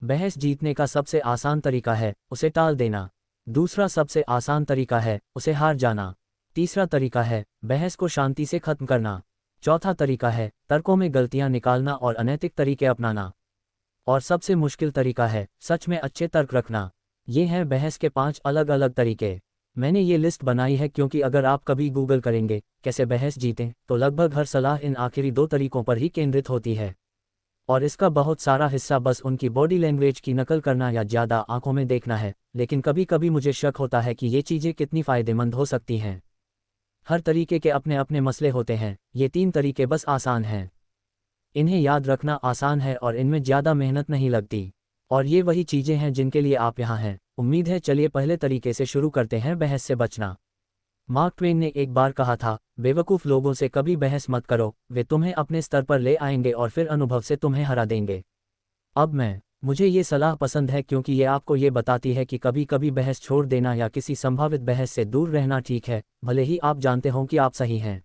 बहस जीतने का सबसे आसान तरीका है उसे टाल देना। दूसरा सबसे आसान तरीका है उसे हार जाना। तीसरा तरीका है बहस को शांति से खत्म करना। चौथा तरीका है तर्कों में गलतियां निकालना और अनैतिक तरीके अपनाना। और सबसे मुश्किल तरीका है सच में अच्छे तर्क रखना। ये हैं बहस के 5 अलग अलग तरीके। मैंने ये लिस्ट बनाई है क्योंकि अगर आप कभी गूगल करेंगे कैसे बहस जीतें तो लगभग हर सलाह इन आखिरी 2 तरीकों पर ही केंद्रित होती है। और इसका बहुत सारा हिस्सा बस उनकी बॉडी लैंग्वेज की नकल करना या ज़्यादा आंखों में देखना है, लेकिन कभी कभी मुझे शक होता है कि ये चीज़ें कितनी फ़ायदेमंद हो सकती हैं। हर तरीके के अपने अपने मसले होते हैं, ये 3 तरीके बस आसान हैं। इन्हें याद रखना आसान है और इनमें ज़्यादा मेहनत नहीं लगती। और ये वही चीज़ें हैं जिनके लिए आप यहाँ हैं। उम्मीद है चलिए पहले तरीके से शुरू करते हैं, बहस से बचना। मार्क ट्वेन ने एक बार कहा था, बेवकूफ़ लोगों से कभी बहस मत करो, वे तुम्हें अपने स्तर पर ले आएंगे और फिर अनुभव से तुम्हें हरा देंगे। अब मुझे ये सलाह पसंद है क्योंकि ये आपको ये बताती है कि कभी कभी बहस छोड़ देना या किसी संभावित बहस से दूर रहना ठीक है, भले ही आप जानते हों कि आप सही हैं।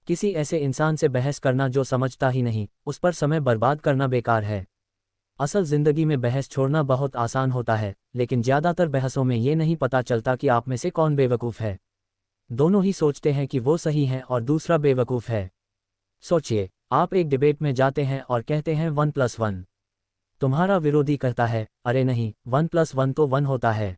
किसी ऐसे इंसान से बहस करना जो समझता ही नहीं, उस पर समय बर्बाद करना बेकार है। असल ज़िंदगी में बहस छोड़ना बहुत आसान होता है, लेकिन ज़्यादातर बहसों में ये नहीं पता चलता कि आप में से कौन बेवकूफ़ है। दोनों ही सोचते हैं कि वो सही हैं और दूसरा बेवकूफ़ है। सोचिए, आप एक डिबेट में जाते हैं और कहते हैं 1+1। तुम्हारा विरोधी कहता है, अरे नहीं, 1+1 तो 1 होता है।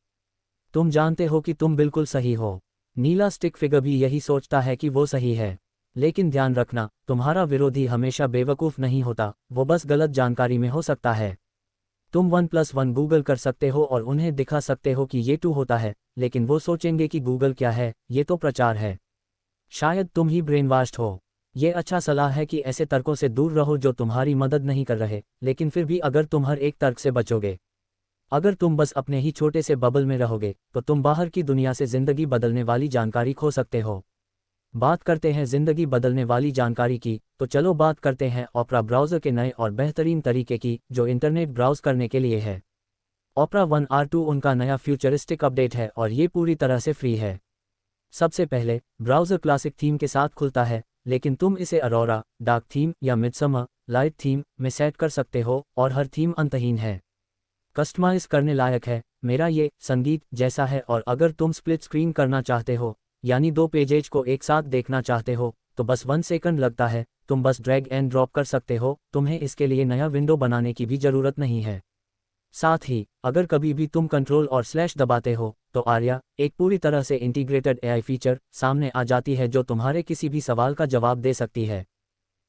तुम जानते हो कि तुम बिल्कुल सही हो। नीला स्टिक फिगर भी यही सोचता है कि वो सही है। लेकिन ध्यान रखना, तुम्हारा विरोधी हमेशा बेवकूफ़ नहीं होता, वो बस गलत जानकारी में हो सकता है। तुम 1+1 गूगल कर सकते हो और उन्हें दिखा सकते हो कि ये 2 होता है, लेकिन वो सोचेंगे कि गूगल क्या है, ये तो प्रचार है। शायद तुम ही ब्रेनवॉश्ड हो। ये अच्छा सलाह है कि ऐसे तर्कों से दूर रहो जो तुम्हारी मदद नहीं कर रहे, लेकिन फिर भी अगर तुम हर एक तर्क से बचोगे, अगर तुम बस अपने ही छोटे से बबल में रहोगे, तो तुम बाहर की दुनिया से ज़िंदगी बदलने वाली जानकारी खो सकते हो। बात करते हैं ज़िंदगी बदलने वाली जानकारी की, तो चलो बात करते हैं ओपरा ब्राउज़र के नए और बेहतरीन तरीके की, जो इंटरनेट ब्राउज़ करने के लिए है। ओपरा 1R2 उनका नया फ्यूचरिस्टिक अपडेट है और ये पूरी तरह से फ्री है। सबसे पहले, ब्राउज़र क्लासिक थीम के साथ खुलता है, लेकिन तुम इसे अरोरा, डार्क थीम या मिडसमर लाइट थीम में सेट कर सकते हो और हर थीम अंतहीन है। कस्टमाइज करने लायक है। मेरा ये संगीत जैसा है, और अगर तुम स्प्लिट स्क्रीन करना चाहते हो, यानी 2 पेजेज को एक साथ देखना चाहते हो, तो बस 1 सेकंड लगता है। तुम बस ड्रैग एंड ड्रॉप कर सकते हो, तुम्हें इसके लिए नया विंडो बनाने की भी ज़रूरत नहीं है। साथ ही, अगर कभी भी तुम कंट्रोल और स्लैश दबाते हो, तो आर्या, एक पूरी तरह से इंटीग्रेटेड एआई फीचर, सामने आ जाती है जो तुम्हारे किसी भी सवाल का जवाब दे सकती है।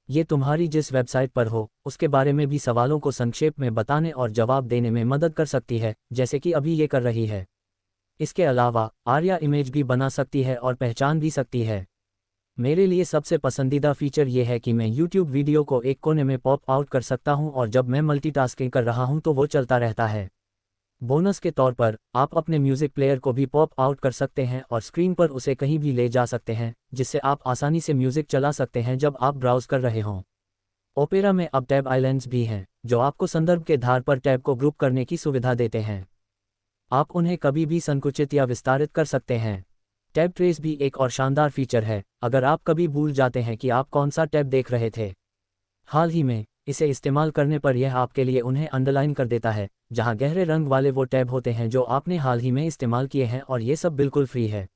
ये तुम्हारी जिस वेबसाइट पर हो, उसके बारे में भी सवालों को संक्षेप में बताने और जवाब देने में मदद कर सकती है, जैसे कि अभी ये कर रही है। इसके अलावा, आर्या इमेज भी बना सकती है और पहचान भी सकती है। मेरे लिए सबसे पसंदीदा फीचर ये है कि मैं YouTube वीडियो को एक कोने में पॉप आउट कर सकता हूं और जब मैं मल्टीटास्किंग कर रहा हूं तो वो चलता रहता है। बोनस के तौर पर, आप अपने म्यूज़िक प्लेयर को भी पॉप आउट कर सकते हैं और स्क्रीन पर उसे कहीं भी ले जा सकते हैं, जिससे आप आसानी से म्यूज़िक चला सकते हैं जब आप ब्राउज़ कर रहे हों। ओपेरा में अब टैब आइलैंड्स भी हैं, जो आपको संदर्भ के आधार पर टैब को ग्रुप करने की सुविधा देते हैं। आप उन्हें कभी भी संकुचित या विस्तारित कर सकते हैं। टैब ट्रेस भी एक और शानदार फीचर है, अगर आप कभी भूल जाते हैं कि आप कौन सा टैब देख रहे थे। हाल ही में, इसे इस्तेमाल करने पर यह आपके लिए उन्हें अंडरलाइन कर देता है, जहां गहरे रंग वाले वो टैब होते हैं जो आपने हाल ही में इस्तेमाल किए हैं, और ये सब बिल्कुल फ्री है।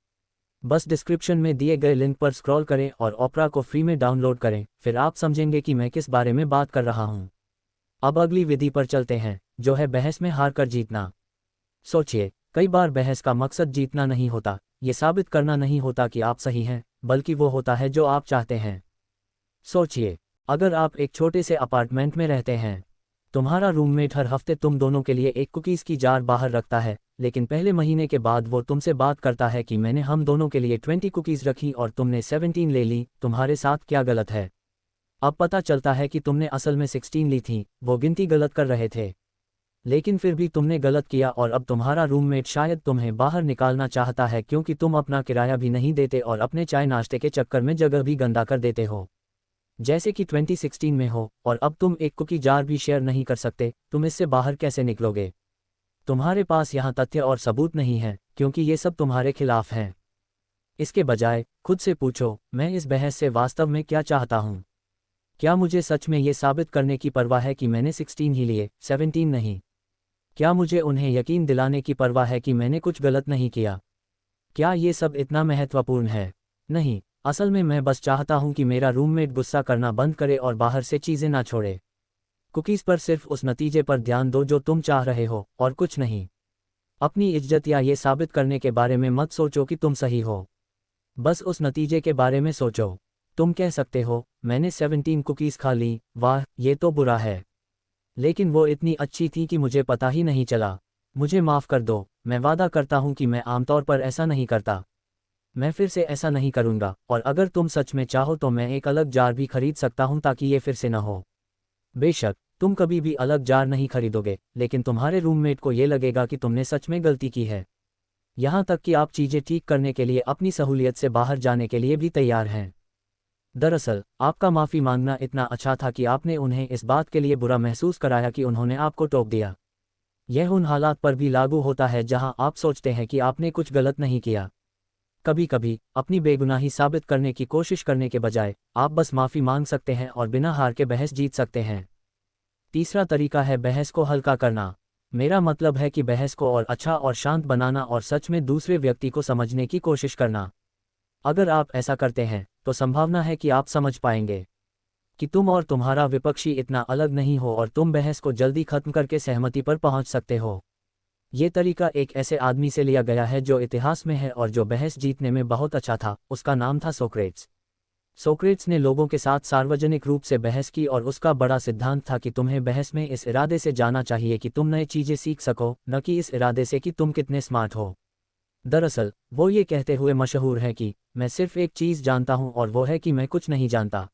बस डिस्क्रिप्शन में दिए गए लिंक पर स्क्रॉल करें और ओपरा को फ्री में डाउनलोड करें, फिर आप समझेंगे कि मैं किस बारे में बात कर रहा हूँ। अब अगली विधि पर चलते हैं, जो है बहस में हार कर जीतना। सोचिए, कई बार बहस का मकसद जीतना नहीं होता, ये साबित करना नहीं होता कि आप सही हैं, बल्कि वो होता है जो आप चाहते हैं। सोचिए, अगर आप एक छोटे से अपार्टमेंट में रहते हैं, तुम्हारा रूममेट हर हफ्ते तुम दोनों के लिए एक कुकीज़ की जार बाहर रखता है, लेकिन पहले महीने के बाद वो तुमसे बात करता है कि मैंने हम दोनों के लिए 20 कुकीज़ रखी और तुमने 17 ले ली, तुम्हारे साथ क्या गलत है? अब पता चलता है कि तुमने असल में 16 ली थी, वो गिनती गलत कर रहे थे। लेकिन फिर भी तुमने गलत किया और अब तुम्हारा रूममेट शायद तुम्हें बाहर निकालना चाहता है क्योंकि तुम अपना किराया भी नहीं देते और अपने चाय नाश्ते के चक्कर में जगह भी गंदा कर देते हो। जैसे कि 2016 में हो, और अब तुम एक कुकी जार भी शेयर नहीं कर सकते, तुम इससे बाहर कैसे निकलोगे? तुम्हारे पास यहाँ तथ्य और सबूत नहीं है, क्योंकि ये सब तुम्हारे खिलाफ हैं। इसके बजाय, खुद से पूछो, मैं इस बहस से वास्तव में क्या चाहता हूँ? क्या मुझे सच में ये साबित करने की परवाह है कि मैंने 16 ही लिए, 17 नहीं? क्या मुझे उन्हें यकीन दिलाने की परवाह है कि मैंने कुछ गलत नहीं किया? क्या ये सब इतना महत्वपूर्ण है? नहीं, असल में मैं बस चाहता हूं कि मेरा रूममेट गुस्सा करना बंद करे और बाहर से चीज़ें ना छोड़े। कुकीज़ पर सिर्फ उस नतीजे पर ध्यान दो जो तुम चाह रहे हो, और कुछ नहीं। अपनी इज्जत या ये साबित करने के बारे में मत सोचो कि तुम सही हो। बस उस नतीजे के बारे में सोचो। तुम कह सकते हो, मैंने 17 कुकीज़ खा ली, वाह, ये तो बुरा है। लेकिन वो इतनी अच्छी थी कि मुझे पता ही नहीं चला। मुझे माफ़ कर दो, मैं वादा करता हूँ कि मैं आमतौर पर ऐसा नहीं करता। मैं फिर से ऐसा नहीं करूँगा, और अगर तुम सच में चाहो तो मैं एक अलग जार भी खरीद सकता हूँ ताकि ये फिर से न हो। बेशक, तुम कभी भी अलग जार नहीं खरीदोगे, लेकिन तुम्हारे रूममेट को ये लगेगा कि तुमने सच में गलती की है। यहाँ तक कि आप चीज़ें ठीक करने के लिए अपनी सहूलियत से बाहर जाने के लिए भी तैयार हैं। दरअसल, आपका माफ़ी मांगना इतना अच्छा था कि आपने उन्हें इस बात के लिए बुरा महसूस कराया कि उन्होंने आपको टोक दिया। यह उन हालात पर भी लागू होता है जहां आप सोचते हैं कि आपने कुछ गलत नहीं किया। कभी कभी अपनी बेगुनाही साबित करने की कोशिश करने के बजाय आप बस माफ़ी मांग सकते हैं और बिना हार के बहस जीत सकते हैं। तीसरा तरीका है बहस को हल्का करना। मेरा मतलब है कि बहस को और अच्छा और शांत बनाना और सच में दूसरे व्यक्ति को समझने की कोशिश करना। अगर आप ऐसा करते हैं तो संभावना है कि आप समझ पाएंगे कि तुम और तुम्हारा विपक्षी इतना अलग नहीं हो और तुम बहस को जल्दी खत्म करके सहमति पर पहुंच सकते हो। ये तरीका एक ऐसे आदमी से लिया गया है जो इतिहास में है और जो बहस जीतने में बहुत अच्छा था। उसका नाम था सोक्रेट्स। सोक्रेट्स ने लोगों के साथ सार्वजनिक रूप से बहस की और उसका बड़ा सिद्धांत था कि तुम्हें बहस में इस इरादे से जाना चाहिए कि तुम नए चीज़ें सीख सको, न कि इस इरादे से कि तुम कितने स्मार्ट हो। दरअसल, वो ये कहते हुए मशहूर है कि मैं सिर्फ एक चीज़ जानता हूँ और वो है कि मैं कुछ नहीं जानता।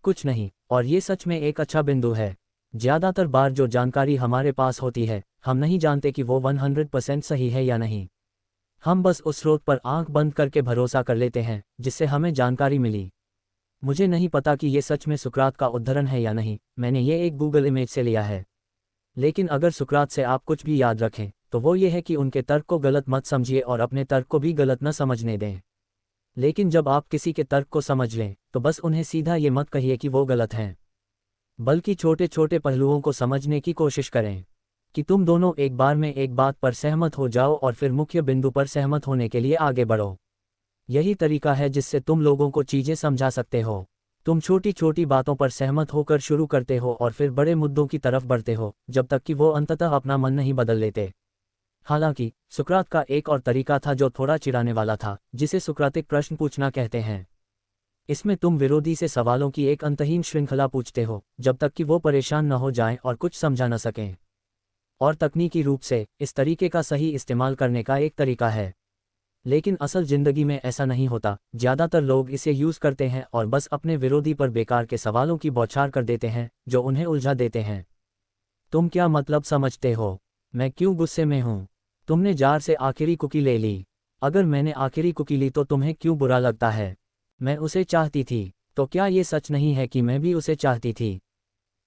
कुछ नहीं, और ये सच में एक अच्छा बिंदु है। ज़्यादातर बार जो जानकारी हमारे पास होती है, हम नहीं जानते कि वो 100% सही है या नहीं। हम बस उस स्रोत पर आंख बंद करके भरोसा कर लेते हैं जिससे हमें जानकारी मिली। मुझे नहीं पता कि ये सच में सुकरात का उद्धरण है या नहीं, मैंने ये एक गूगल इमेज से लिया है। लेकिन अगर सुकरात से आप कुछ भी याद रखें तो वो ये है कि उनके तर्क को गलत मत समझिए और अपने तर्क को भी गलत न समझने दें। लेकिन जब आप किसी के तर्क को समझ लें तो बस उन्हें सीधा ये मत कहिए कि वो गलत हैं, बल्कि छोटे छोटे पहलुओं को समझने की कोशिश करें कि तुम दोनों एक बार में एक बात पर सहमत हो जाओ और फिर मुख्य बिंदु पर सहमत होने के लिए आगे बढ़ो। यही तरीका है जिससे तुम लोगों को चीज़ें समझा सकते हो। तुम छोटी छोटी बातों पर सहमत होकर शुरू करते हो और फिर बड़े मुद्दों की तरफ बढ़ते हो जब तक कि वो अंततः अपना मन नहीं बदल लेते। हालांकि सुकरात का एक और तरीका था जो थोड़ा चिढ़ाने वाला था, जिसे सुकरातिक प्रश्न पूछना कहते हैं। इसमें तुम विरोधी से सवालों की एक अंतहीन श्रृंखला पूछते हो जब तक कि वो परेशान न हो जाएं और कुछ समझा न सकें। और तकनीकी रूप से इस तरीके का सही इस्तेमाल करने का एक तरीका है, लेकिन असल जिंदगी में ऐसा नहीं होता। ज़्यादातर लोग इसे यूज़ करते हैं और बस अपने विरोधी पर बेकार के सवालों की बौछार कर देते हैं जो उन्हें उलझा देते हैं। तुम क्या मतलब समझते हो? मैं क्यों गुस्से में हूँ? तुमने जार से आखिरी कुकी ले ली। अगर मैंने आखिरी कुकी ली तो तुम्हें क्यों बुरा लगता है? मैं उसे चाहती थी। तो क्या ये सच नहीं है कि मैं भी उसे चाहती थी?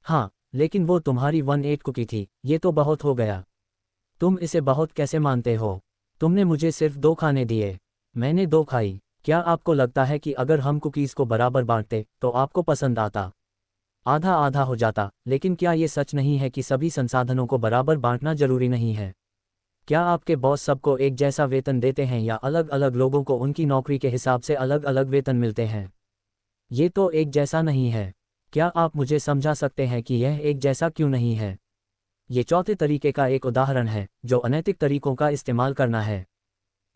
हाँ, लेकिन वो तुम्हारी 1/8 कुकी थी। ये तो बहुत हो गया। तुम इसे बहुत कैसे मानते हो? तुमने मुझे सिर्फ 2 खाने दिए। मैंने 2 खाई। क्या आपको लगता है कि अगर हम कुकीज़ को बराबर बांटते तो आपको पसंद आता? आधा आधा हो जाता। लेकिन क्या ये सच नहीं है कि सभी संसाधनों को बराबर बांटना जरूरी नहीं है? क्या आपके बॉस सबको एक जैसा वेतन देते हैं या अलग अलग लोगों को उनकी नौकरी के हिसाब से अलग अलग वेतन मिलते हैं? ये तो एक जैसा नहीं है। क्या आप मुझे समझा सकते हैं कि यह एक जैसा क्यों नहीं है? ये चौथे तरीके का एक उदाहरण है जो अनैतिक तरीकों का इस्तेमाल करना है।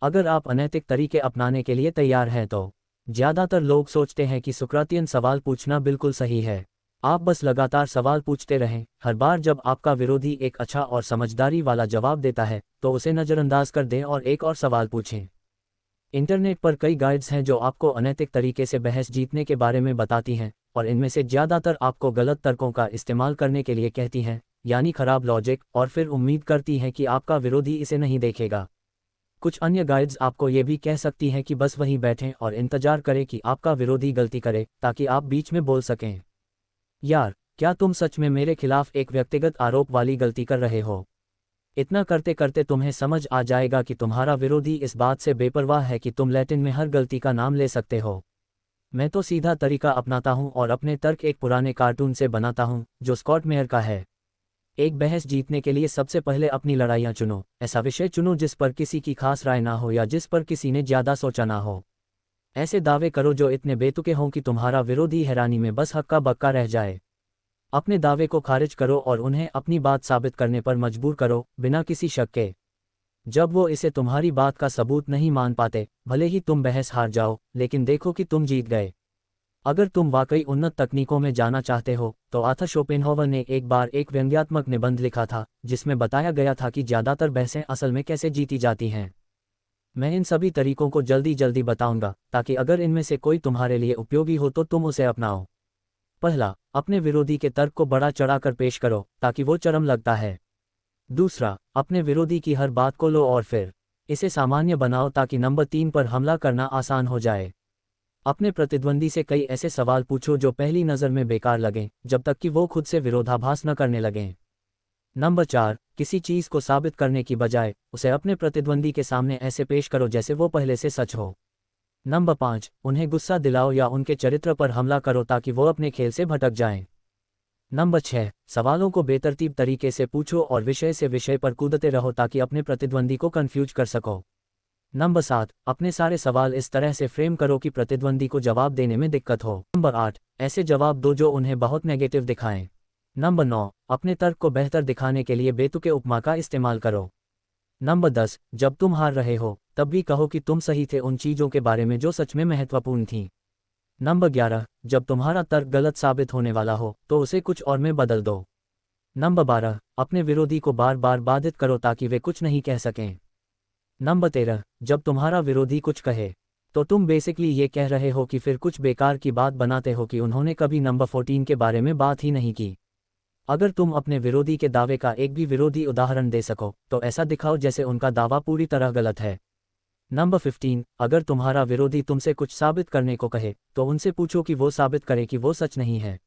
अगर आप अनैतिक तरीके अपनाने के लिए तैयार हैं तो ज़्यादातर लोग सोचते हैं कि सुकरातियन सवाल पूछना बिल्कुल सही है। आप बस लगातार सवाल पूछते रहें। हर बार जब आपका विरोधी एक अच्छा और समझदारी वाला जवाब देता है तो उसे नज़रअंदाज कर दें और एक और सवाल पूछें। इंटरनेट पर कई गाइड्स हैं जो आपको अनैतिक तरीके से बहस जीतने के बारे में बताती हैं, और इनमें से ज़्यादातर आपको गलत तर्कों का इस्तेमाल करने के लिए कहती हैं, यानी खराब लॉजिक, और फिर उम्मीद करती हैं कि आपका विरोधी इसे नहीं देखेगा। कुछ अन्य गाइड्स आपको ये भी कह सकती हैं कि बस वहीं बैठें और इंतजार करें कि आपका विरोधी गलती करे ताकि आप बीच में बोल सकें। यार, क्या तुम सच में मेरे खिलाफ एक व्यक्तिगत आरोप वाली गलती कर रहे हो? इतना करते करते तुम्हें समझ आ जाएगा कि तुम्हारा विरोधी इस बात से बेपरवाह है कि तुम लैटिन में हर गलती का नाम ले सकते हो। मैं तो सीधा तरीका अपनाता हूँ और अपने तर्क एक पुराने कार्टून से बनाता हूँ जो स्कॉट मेयर का है। एक बहस जीतने के लिए सबसे पहले अपनी लड़ाइयाँ चुनो। ऐसा विषय चुनो जिस पर किसी की खास राय ना हो या जिस पर किसी ने ज़्यादा सोचा ना हो। ऐसे दावे करो जो इतने बेतुके हों कि तुम्हारा विरोधी हैरानी में बस हक्का बक्का रह जाए। अपने दावे को खारिज करो और उन्हें अपनी बात साबित करने पर मजबूर करो, बिना किसी शक के। जब वो इसे तुम्हारी बात का सबूत नहीं मान पाते, भले ही तुम बहस हार जाओ, लेकिन देखो कि तुम जीत गए। अगर तुम वाकई उन्नत तकनीकों में जाना चाहते हो, तो आर्थर शोपेनहावर ने एक बार एक व्यंग्यात्मक निबंध लिखा था, जिसमें बताया गया था कि ज़्यादातर बहसें असल में कैसे जीती जाती हैं। मैं इन सभी तरीकों को जल्दी जल्दी बताऊंगा, ताकि अगर इनमें से कोई तुम्हारे लिए उपयोगी हो तो तुम उसे अपनाओ। पहला, अपने विरोधी के तर्क को बढ़ा चढ़ाकर पेश करो, ताकि वो चरम लगता है। दूसरा, अपने विरोधी की हर बात को लो और फिर इसे सामान्य बनाओ ताकि नंबर 3 पर हमला करना आसान हो जाए। अपने प्रतिद्वंदी से कई ऐसे सवाल पूछो जो पहली नज़र में बेकार लगें, जब तक कि वो खुद से विरोधाभास न करने लगें। नंबर 4, किसी चीज़ को साबित करने की बजाय उसे अपने प्रतिद्वंदी के सामने ऐसे पेश करो जैसे वो पहले से सच हो। नंबर 5, उन्हें गुस्सा दिलाओ या उनके चरित्र पर हमला करो ताकि वो अपने खेल से भटक जाएं। नंबर 6, सवालों को बेतरतीब तरीके से पूछो और विषय से विषय पर कूदते रहो ताकि अपने प्रतिद्वंदी को कंफ्यूज कर सको। नंबर 7, अपने सारे सवाल इस तरह से फ्रेम करो कि प्रतिद्वंदी को जवाब देने में दिक्कत हो। नंबर 8, ऐसे जवाब दो जो उन्हें बहुत नेगेटिव दिखाएं। नंबर 9, अपने तर्क को बेहतर दिखाने के लिए बेतुके उपमा का इस्तेमाल करो। नंबर 10, जब तुम हार रहे हो, तब भी कहो कि तुम सही थे उन चीज़ों के बारे में जो सच में महत्वपूर्ण थीं। नंबर 11, जब तुम्हारा तर्क गलत साबित होने वाला हो, तो उसे कुछ और में बदल दो। नंबर 12, अपने विरोधी को बार बार बाधित करो ताकि वे कुछ नहीं कह सकें। नंबर 13, जब तुम्हारा विरोधी कुछ कहे, तो तुम बेसिकली ये कह रहे हो कि फिर कुछ बेकार की बात बनाते हो कि उन्होंने कभी नंबर 14 के बारे में बात ही नहीं की। अगर तुम अपने विरोधी के दावे का एक भी विरोधी उदाहरण दे सको, तो ऐसा दिखाओ जैसे उनका दावा पूरी तरह गलत है। नंबर 15, अगर तुम्हारा विरोधी तुमसे कुछ साबित करने को कहे, तो उनसे पूछो कि वो साबित करे कि वो सच नहीं है।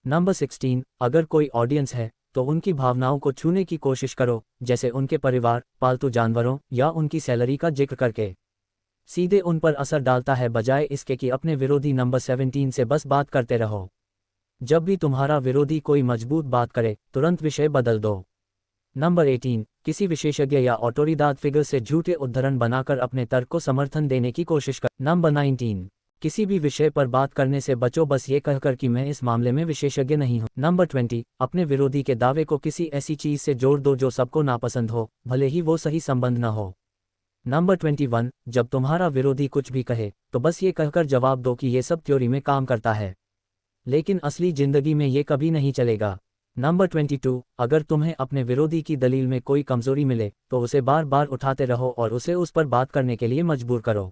नंबर 16, अगर कोई ऑडियंस है, तो उनकी भावनाओं को छूने की कोशिश करो, जैसे उनके परिवार, पालतू जानवरों या उनकी सैलरी का जिक्र करके। सीधे उन पर असर डालता है बजाय इसके कि अपने विरोधी नंबर 17 से बस बात करते रहो। जब भी तुम्हारा विरोधी कोई मजबूत बात करे, तुरंत विषय बदल दो। नंबर 18, किसी विशेषज्ञ या ऑटोरिदाद फिगर से झूठे उद्धरण बनाकर अपने तर्क को समर्थन देने की कोशिश कर। नंबर 19, किसी भी विषय पर बात करने से बचो बस ये कहकर कि मैं इस मामले में विशेषज्ञ नहीं हूं। नंबर 20, अपने विरोधी के दावे को किसी ऐसी चीज से जोड़ दो जो सबको नापसंद हो, भले ही वो सही संबंध न हो। नंबर 21, जब तुम्हारा विरोधी कुछ भी कहे, तो बस ये कहकर जवाब दो कि ये सब थ्योरी में काम करता है, लेकिन असली जिंदगी में ये कभी नहीं चलेगा। नंबर 22, अगर तुम्हें अपने विरोधी की दलील में कोई कमजोरी मिले, तो उसे बार बार उठाते रहो और उसे उस पर बात करने के लिए मजबूर करो।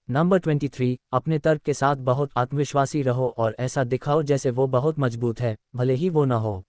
नंबर 23, अपने तर्क के साथ बहुत आत्मविश्वासी रहो और ऐसा दिखाओ जैसे वो बहुत मजबूत है, भले ही वो न हो।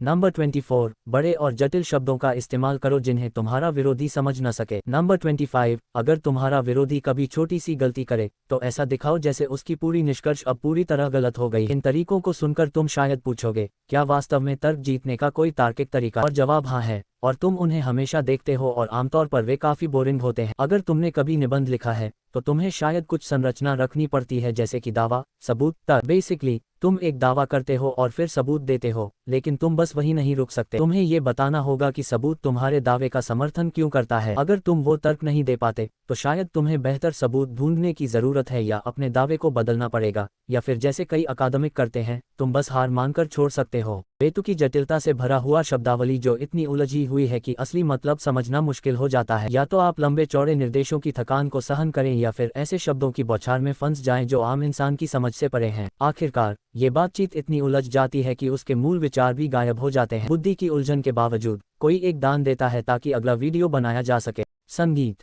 नंबर 24, बड़े और जटिल शब्दों का इस्तेमाल करो जिन्हें तुम्हारा विरोधी समझ न सके। नंबर 25, अगर तुम्हारा विरोधी कभी छोटी सी गलती करे, तो ऐसा दिखाओ जैसे उसकी पूरी निष्कर्ष अब पूरी तरह गलत हो गई। इन तरीकों को सुनकर तुम शायद पूछोगे, क्या वास्तव में तर्क जीतने का कोई तार्किक तरीका? और जवाब हाँ है, और तुम उन्हें हमेशा देखते हो और आमतौर पर वे काफ़ी बोरिंग होते हैं। अगर तुमने कभी निबंध लिखा है, तो तुम्हें शायद कुछ संरचना रखनी पड़ती है, जैसे कि दावा, सबूत, तर्क। बेसिकली तुम एक दावा करते हो और फिर सबूत देते हो, लेकिन तुम बस वही नहीं रुक सकते। तुम्हें ये बताना होगा कि सबूत तुम्हारे दावे का समर्थन क्यों करता है। अगर तुम वो तर्क नहीं दे पाते, तो शायद तुम्हें बेहतर सबूत ढूंढने की ज़रूरत है या अपने दावे को बदलना पड़ेगा, या फिर जैसे कई अकादमिक करते हैं, तुम बस हार मानकर छोड़ सकते हो। बेतुकी जटिलता से भरा हुआ शब्दावली जो इतनी उलझी हुई है कि असली मतलब समझना मुश्किल हो जाता है। या तो आप लंबे चौड़े निर्देशों की थकान को सहन करें या फिर ऐसे शब्दों की बौछार में फंस जाएं जो आम इंसान की समझ से परे हैं। आखिरकार ये बातचीत इतनी उलझ जाती है कि उसके मूल विचार भी गायब हो जाते हैं। बुद्धि की उलझन के बावजूद कोई एक दान देता है ताकि अगला वीडियो बनाया जा सके। संगीत।